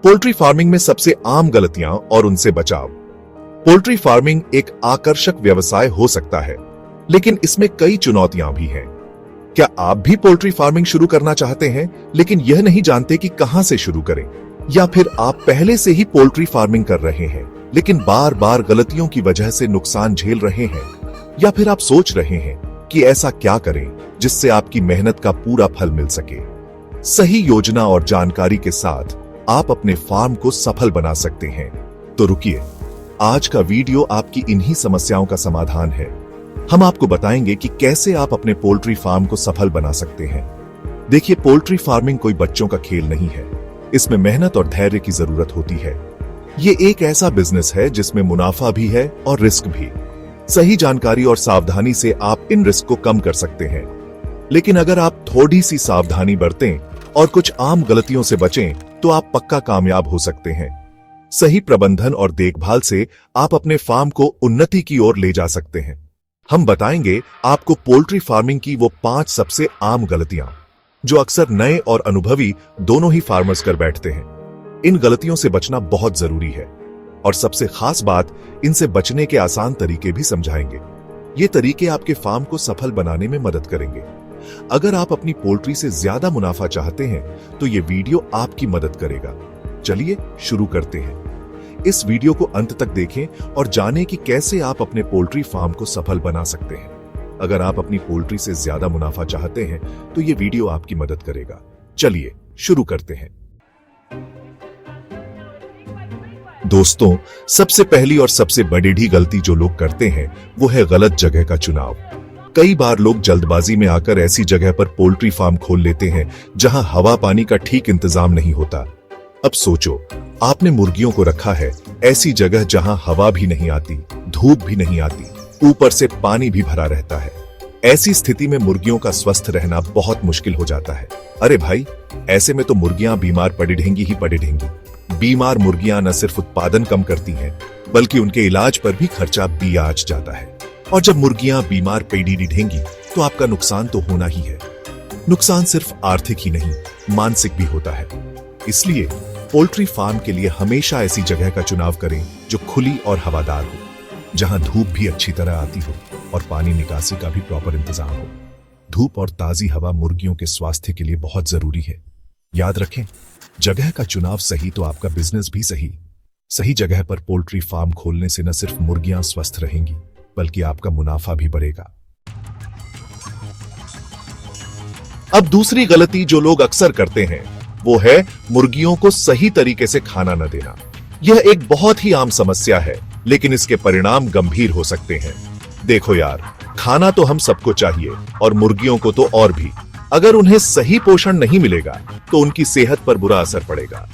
Poultry farming में सबसे आम गलतियां और उनसे बचाव। पोल्ट्री फार्मिंग एक आकर्षक व्यवसाय हो सकता है, लेकिन इसमें कई चुनौतियां भी हैं। क्या आप भी पोल्ट्री फार्मिंग शुरू करना चाहते हैं, लेकिन यह नहीं जानते कि कहां से शुरू करें? या फिर आप पहले से ही पोल्ट्री फार्मिंग कर रहे हैं, लेकिन बार बार गलतियों की वजह से नुकसान झेल रहे हैं? या फिर आप सोच रहे हैं कि ऐसा क्या करें जिससे आपकी मेहनत का पूरा फल मिल सके? सही योजना और जानकारी के साथ आप अपने फार्म को सफल बना सकते हैं। तो रुकिए, आज का वीडियो आपकी इन्हीं समस्याओं का समाधान है। हम आपको बताएंगे कि कैसे आप अपने पोल्ट्री फार्म को सफल बना सकते हैं। देखिए, पोल्ट्री फार्मिंग कोई बच्चों का खेल नहीं है। इसमें मेहनत और धैर्य की जरूरत होती है। ये एक ऐसा बिजनेस है जिसमें मुनाफा भी है और रिस्क भी। सही जानकारी और सावधानी से आप इन रिस्क को कम कर सकते हैं। लेकिन अगर आप थोड़ी सी सावधानी बरतें और कुछ आम गलतियों से बचें, तो आप पक्का कामयाब हो सकते हैं। सही प्रबंधन और देखभाल से आप अपने फार्म को उन्नति की ओर ले जा सकते हैं। हम बताएंगे आपको पोल्ट्री फार्मिंग की वो 5 सबसे आम गलतियां जो अक्सर नए और अनुभवी दोनों ही फार्मर्स कर बैठते हैं। इन गलतियों से बचना बहुत जरूरी है, और सबसे खास बात, इनसे बचने के आसान तरीके भी समझाएंगे। ये तरीके आपके फार्म को सफल बनाने में मदद करेंगे। अगर आप अपनी पोल्ट्री से ज्यादा मुनाफा चाहते हैं, तो ये वीडियो आपकी मदद करेगा। चलिए शुरू करते हैं। इस वीडियो को अंत तक देखें और जानें कि कैसे आप अपने पोल्ट्री फार्म को सफल बना सकते हैं। अगर आप अपनी पोल्ट्री से ज्यादा मुनाफा चाहते हैं, तो ये वीडियो आपकी मदद करेगा। चलिए शुरू करते हैं। दोस्तों, सबसे पहली और सबसे बड़ी गलती जो लोग करते हैं, वो है गलत जगह का चुनाव। कई बार लोग जल्दबाजी में आकर ऐसी जगह पर पोल्ट्री फार्म खोल लेते हैं जहां हवा पानी का ठीक इंतजाम नहीं होता। अब सोचो, आपने मुर्गियों को रखा है ऐसी जगह जहां हवा भी नहीं आती, धूप भी नहीं आती, ऊपर से पानी भी भरा रहता है। ऐसी स्थिति में मुर्गियों का स्वस्थ रहना बहुत मुश्किल हो जाता है। अरे भाई, ऐसे में तो मुर्गियां बीमार पड़ी रहेंगी। बीमार मुर्गियां न सिर्फ उत्पादन कम करती हैं, बल्कि उनके इलाज पर भी खर्चा भी आ जाता है। और जब मुर्गियां बीमार पड़ी रहेंगी, तो आपका नुकसान तो होना ही है। नुकसान सिर्फ आर्थिक ही नहीं, मानसिक भी होता है। इसलिए पोल्ट्री फार्म के लिए हमेशा ऐसी जगह का चुनाव करें जो खुली और हवादार हो, जहां धूप भी अच्छी तरह आती हो और पानी निकासी का भी प्रॉपर इंतजाम हो। धूप और ताजी हवा मुर्गियों के स्वास्थ्य के लिए बहुत जरूरी है। याद रखें, जगह का चुनाव सही तो आपका बिजनेस भी सही। सही जगह पर पोल्ट्री फार्म खोलने से न सिर्फ मुर्गियां स्वस्थ रहेंगी, बल्कि आपका मुनाफा भी बढ़ेगा। अब दूसरी गलती जो लोग अक्सर करते हैं, वो है मुर्गियों को सही तरीके से खाना न देना। यह एक बहुत ही आम समस्या है, लेकिन इसके परिणाम गंभीर हो सकते हैं। देखो यार, खाना तो हम सबको चाहिए, और मुर्गियों को तो और भी। अगर उन्हें सही पोषण नहीं मिलेगा, तो उनकी सेहत पर बुरा असर पड़ेगा।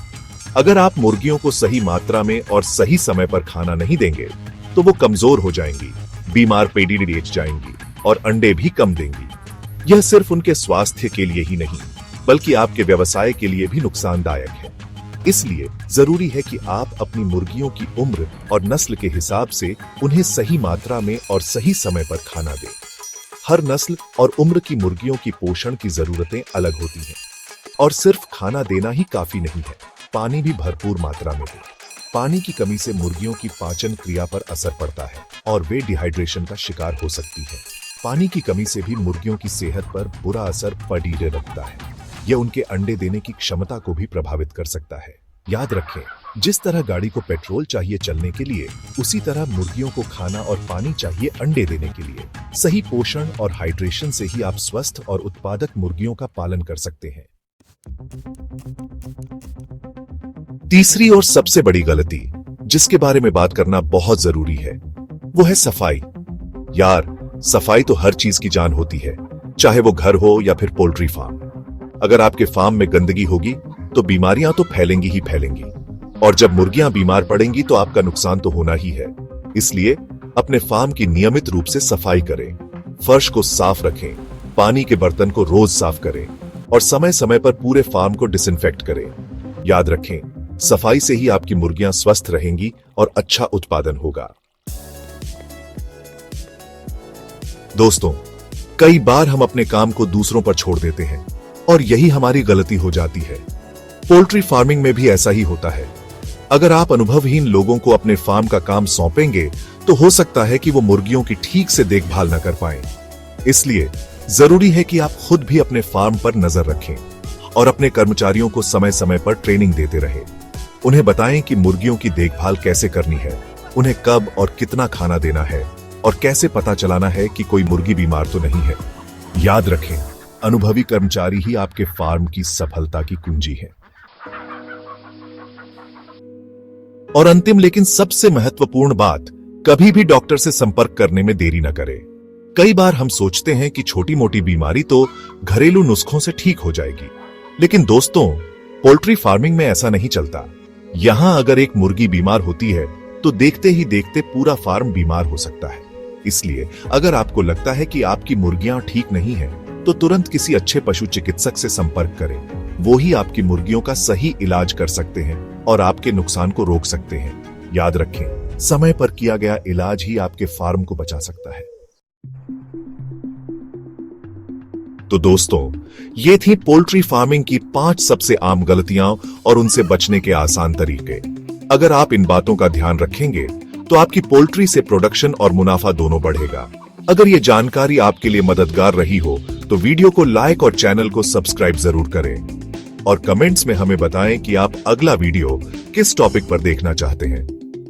अगर आप मुर्गियों को सही मात्रा में और सही समय पर खाना नहीं देंगे, तो वो कमजोर हो जाएंगी, बीमार पेड़ी रेच जाएंगी और अंडे भी कम देंगी। यह सिर्फ उनके स्वास्थ्य के लिए ही नहीं, बल्कि आपके व्यवसाय के लिए भी नुकसानदायक है। इसलिए जरूरी है कि आप अपनी मुर्गियों की उम्र और नस्ल के हिसाब से उन्हें सही मात्रा में और सही समय पर खाना दें। हर नस्ल और उम्र की मुर्गियों की पोषण की जरूरतें अलग होती हैं, और सिर्फ खाना देना ही काफी नहीं है। पानी भी भरपूर मात्रा में दें। पानी की कमी से मुर्गियों की पाचन क्रिया पर असर पड़ता है और वे डिहाइड्रेशन का शिकार हो सकती है। पानी की कमी से भी मुर्गियों की सेहत पर बुरा असर पड़ी रखता है। यह उनके अंडे देने की क्षमता को भी प्रभावित कर सकता है। याद रखें, जिस तरह गाड़ी को पेट्रोल चाहिए चलने के लिए, उसी तरह मुर्गियों को खाना और पानी चाहिए अंडे देने के लिए। सही पोषण और हाइड्रेशन से ही आप स्वस्थ और उत्पादक मुर्गियों का पालन कर सकते हैं। तीसरी और सबसे बड़ी गलती, जिसके बारे में बात करना बहुत जरूरी है, वो है सफाई। यार, सफाई तो हर चीज की जान होती है, चाहे वो घर हो या फिर पोल्ट्री फार्म। अगर आपके फार्म में गंदगी होगी, तो बीमारियां तो फैलेंगी ही फैलेंगी, और जब मुर्गियां बीमार पड़ेंगी, तो आपका नुकसान तो होना ही है। इसलिए अपने फार्म की नियमित रूप से सफाई करें, फर्श को साफ रखें, पानी के बर्तन को रोज साफ करें, और समय समय पर पूरे फार्म को डिसइंफेक्ट करें। याद रखें, सफाई से ही आपकी मुर्गियां स्वस्थ रहेंगी और अच्छा उत्पादन होगा। दोस्तों, कई बार हम अपने काम को दूसरों पर छोड़ देते हैं, और यही हमारी गलती हो जाती है। पोल्ट्री फार्मिंग में भी ऐसा ही होता है। अगर आप अनुभवहीन लोगों को अपने फार्म का काम सौंपेंगे तो हो सकता है कि वो मुर्गियों की ठीक से देखभाल न कर पाएं। इसलिए जरूरी है कि आप खुद भी अपने फार्म पर नजर रखें और अपने कर्मचारियों को समय समय पर ट्रेनिंग देते रहें। उन्हें बताएं कि मुर्गियों की देखभाल कैसे करनी है, उन्हें कब और कितना खाना देना है और कैसे पता चलाना है कि कोई मुर्गी बीमार तो नहीं है। याद रखें, अनुभवी कर्मचारी ही आपके फार्म की सफलता की कुंजी है। और अंतिम लेकिन सबसे महत्वपूर्ण बात, कभी भी डॉक्टर से संपर्क करने में देरी न करें। कई बार हम सोचते हैं कि छोटी मोटी बीमारी तो घरेलू नुस्खों से ठीक हो जाएगी, लेकिन दोस्तों, पोल्ट्री फार्मिंग में ऐसा नहीं चलता। यहां अगर एक मुर्गी बीमार होती है तो देखते ही देखते पूरा फार्म बीमार हो सकता है। इसलिए अगर आपको लगता है कि आपकी मुर्गियां ठीक नहीं हैं, तो तुरंत किसी अच्छे पशु चिकित्सक से संपर्क करें। वो ही आपकी मुर्गियों का सही इलाज कर सकते हैं और आपके नुकसान को रोक सकते हैं। याद रखें, समय पर किया गया इलाज ही आपके फार्म को बचा सकता है। तो दोस्तों, ये थी पोल्ट्री फार्मिंग की 5 सबसे आम गलतियां और उनसे बचने के आसान तरीके। अगर आप इन बातों का ध्यान रखेंगे तो आपकी पोल्ट्री से प्रोडक्शन और मुनाफा दोनों बढ़ेगा। अगर ये जानकारी आपके लिए मददगार रही हो तो वीडियो को लाइक और चैनल को सब्सक्राइब जरूर करें और कमेंट्स में हमें बताएं कि आप अगला वीडियो किस टॉपिक पर देखना चाहते हैं।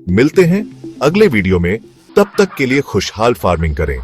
मिलते हैं अगले वीडियो में, तब तक के लिए खुशहाल फार्मिंग करें।